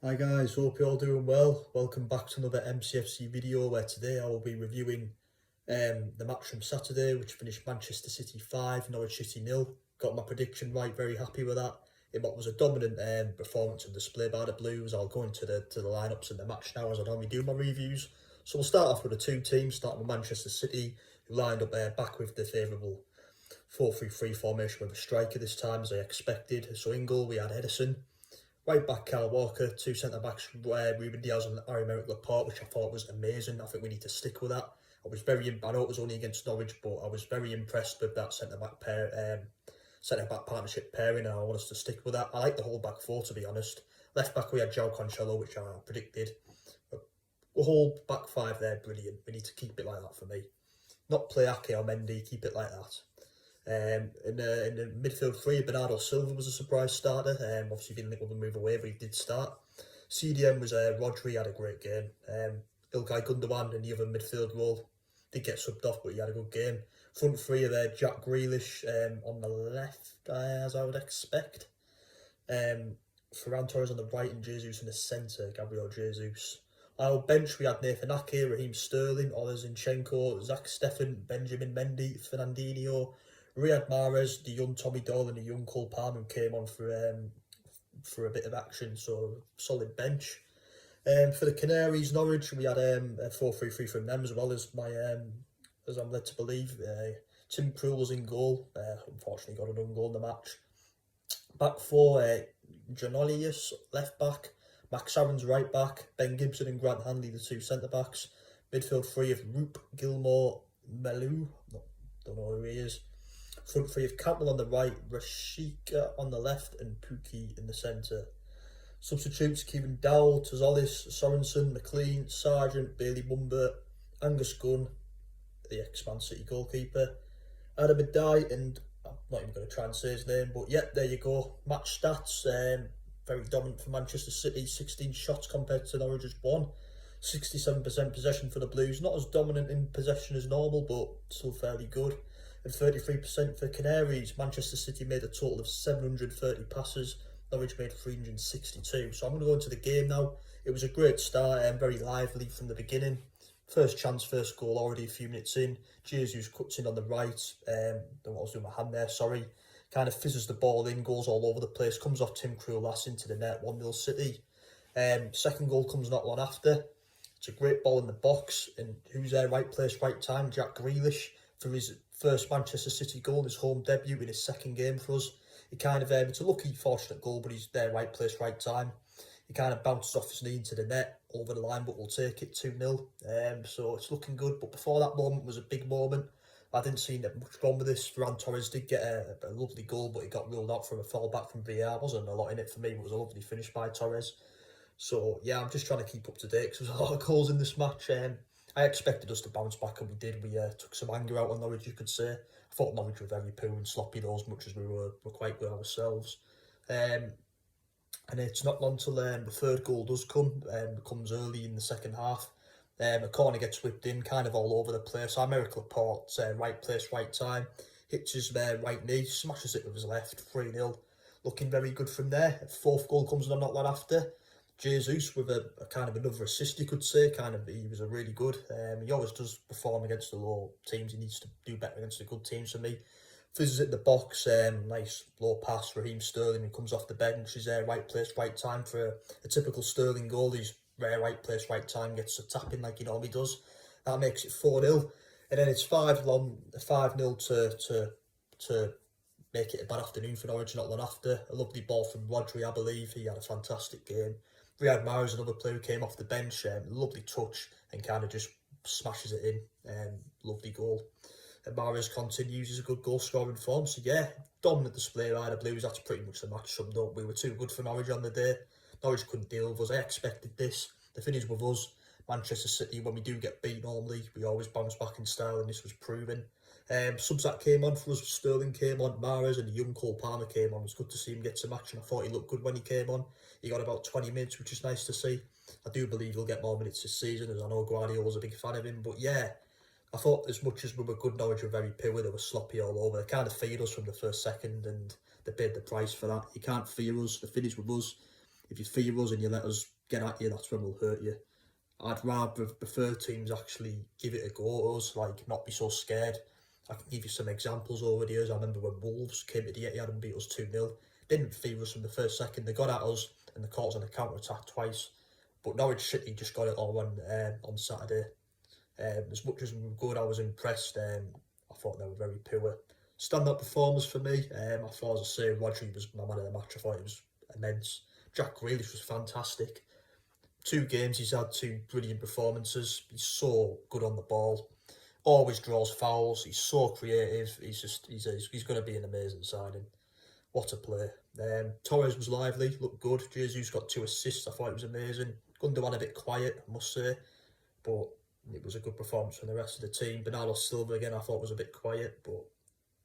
Hi guys, hope you're all doing well. Welcome back to another MCFC video where today I will be reviewing the match from Saturday, which finished Manchester City 5, Norwich City 0. Got my prediction right, very happy with that. It was a dominant performance and display by the Blues. I'll go into the lineups in the match now as I normally do my reviews. So we'll start off with the two teams, starting with Manchester City, who lined up back with the favourable 4-3-3 formation with a striker this time as I expected. So in goal we had Edison. Right back, Kyle Walker, two centre backs, Ruben Diaz and Aymeric Laporte, which I thought was amazing. I think we need to stick with that. I know it was only against Norwich, but I was very impressed with that centre back partnership pairing, and I want us to stick with that. I like the whole back four, to be honest. Left back we had João Cancelo, which I predicted. The whole back five there, brilliant. We need to keep it like that for me. Not play Ake or Mendy, keep it like that. In the midfield three, Bernardo Silva was a surprise starter. Obviously didn't think we would move away, but he did start. CDM was Rodri, had a great game. Ilkay Gundogan in the other midfield role did get subbed off, but he had a good game. Front three are there, Jack Grealish on the left, as I would expect. Ferran Torres on the right and Jesus in the centre, Gabriel Jesus. Our bench, we had Nathan Ake, Raheem Sterling, Ola Zinchenko, Zach Steffen, Benjamin Mendy, Fernandinho, Riyad Mahrez, the young Tommy Doyle and the young Cole Palmer came on for a bit of action, so solid bench. For the Canaries, Norwich, we had a 4-3-3 from them as well as as I'm led to believe. Tim Krul was in goal, unfortunately got an own goal in the match. Back four, Janolius, left back, Max Aaron's right back, Ben Gibson and Grant Hanley, the two centre backs. Midfield three of Roop, Gilmore, Melou, don't know who he is. Front three of Campbell on the right, Rashika on the left, and Pookie in the centre. Substitutes: Kieran Dowell, Tazolis, Sorensen, McLean, Sargent, Bailey Mumbert, Angus Gunn, the ex-Man City goalkeeper, Adam Adai, and I'm not even going to try and say his name, but yeah, there you go. Match stats, very dominant for Manchester City, 16 shots compared to Norwich's 1. 67% possession for the Blues, not as dominant in possession as normal, but still fairly good. And 33% for Canaries. Manchester City made a total of 730 passes, Norwich made 362. So I'm going to go into the game now. It was a great start and very lively from the beginning. First chance, first goal already a few minutes in. Jesus cuts in on the right. Don't know what I was doing with my hand there, sorry. Kind of fizzes the ball in, goes all over the place, comes off Tim Krul last into the net, 1-0 City. Second goal comes not long after. It's a great ball in the box, and who's there? Right place, right time. Jack Grealish for his first Manchester City goal, his home debut in his second game for us. He kind of, it's a lucky, fortunate goal, but he's there, right place, right time. He kind of bounces off his knee into the net, over the line, but we'll take it 2-0. So it's looking good, but before that moment was a big moment. I didn't see much wrong with this. Ferran Torres did get a lovely goal, but he got ruled out from a foul back from VAR. Wasn't a lot in it for me, but it was a lovely finish by Torres. So yeah, I'm just trying to keep up to date because there's a lot of goals in this match. I expected us to bounce back, and we did. We took some anger out on Norwich, you could say. I thought Norwich were very poor and sloppy though, as much as we were quite good ourselves. And it's not long till the third goal does come. It comes early in the second half. A corner gets whipped in, kind of all over the place. Aymeric Laporte, right place, right time. Hits his right knee, smashes it with his left, 3-0. Looking very good from there. Fourth goal comes not long after. Jesus with a kind of another assist, you could say. He was a really good. He always does perform against the low teams. He needs to do better against the good teams for me. Fizzes it in the box, nice low pass. Raheem Sterling, who comes off the bench, is there, right place, right time for a typical Sterling goal. He's right place, right time, gets a tap in like he normally does. That makes it 4-0. And then it's 5-0 to make it a bad afternoon for Norwich not long after. A lovely ball from Rodri, I believe. He had a fantastic game. Riyad Mahrez, another player who came off the bench, lovely touch and kind of just smashes it in. Lovely goal. And Mahrez continues as a good goal scoring form. So yeah, dominant display by the Blues. That's pretty much the match summed up. We were too good for Norwich on the day. Norwich couldn't deal with us. I expected this. The finish with us, Manchester City, when we do get beat normally, we always bounce back in style, and this was proven. Subs that came on for us, Sterling came on, Mahrez and the young Cole Palmer came on. It was good to see him get some action. I thought he looked good when he came on. He got about 20 minutes, which is nice to see. I do believe he'll get more minutes this season, as I know Guardiola's a big fan of him. But yeah, I thought as much as we were good, Norwich were very poor. They were sloppy all over. They kind of feared us from the first second, and they paid the price for that. You can't fear us. The finish with us, If you fear us and you let us get at you, that's when we'll hurt you. I'd rather prefer teams actually give it a go at us, like not be so scared. I can give you some examples over the years. I remember when Wolves came to the Etihad and beat us 2-0. Didn't fear us from the first second. They got at us and they caught us on a counter-attack twice. But Norwich City just got it all on Saturday. As much as we were good, I was impressed. I thought they were very poor. Stand-up performers for me. I thought, as I say, Rodri was my man of the match. I thought it was immense. Jack Grealish was fantastic. 2 games, he's had 2 brilliant performances. He's so good on the ball. Always draws fouls. He's so creative. He's going to be an amazing signing. What a play. Torres was lively, looked good. Jesus got 2 assists. I thought it was amazing. Gundogan a bit quiet, I must say, but it was a good performance from the rest of the team. Bernardo Silva again, I thought was a bit quiet, but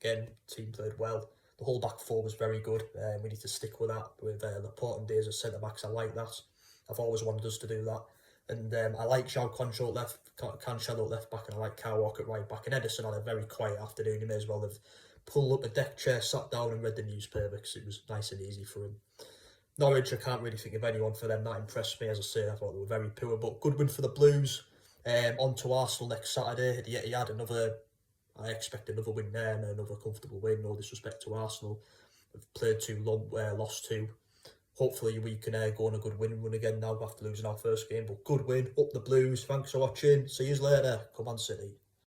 again, team played well. The whole back four was very good. We need to stick with that. With Laporte and Days as centre backs, I like that. I've always wanted us to do that. And I like João Cancelo at left back, and I like Kyle Walker at right back. And Edison had a very quiet afternoon. He may as well have pulled up a deck chair, sat down and read the newspaper because it was nice and easy for him. Norwich, I can't really think of anyone for them that impressed me. As I say, I thought they were very poor, but good win for the Blues. On to Arsenal next Saturday at the Etihad. I expect another win there and another comfortable win. No disrespect to Arsenal. We've played 2, lost 2. Hopefully we can go on a good winning run again now after losing our first game. But good win, up the Blues. Thanks for watching. See you later. Come on, City.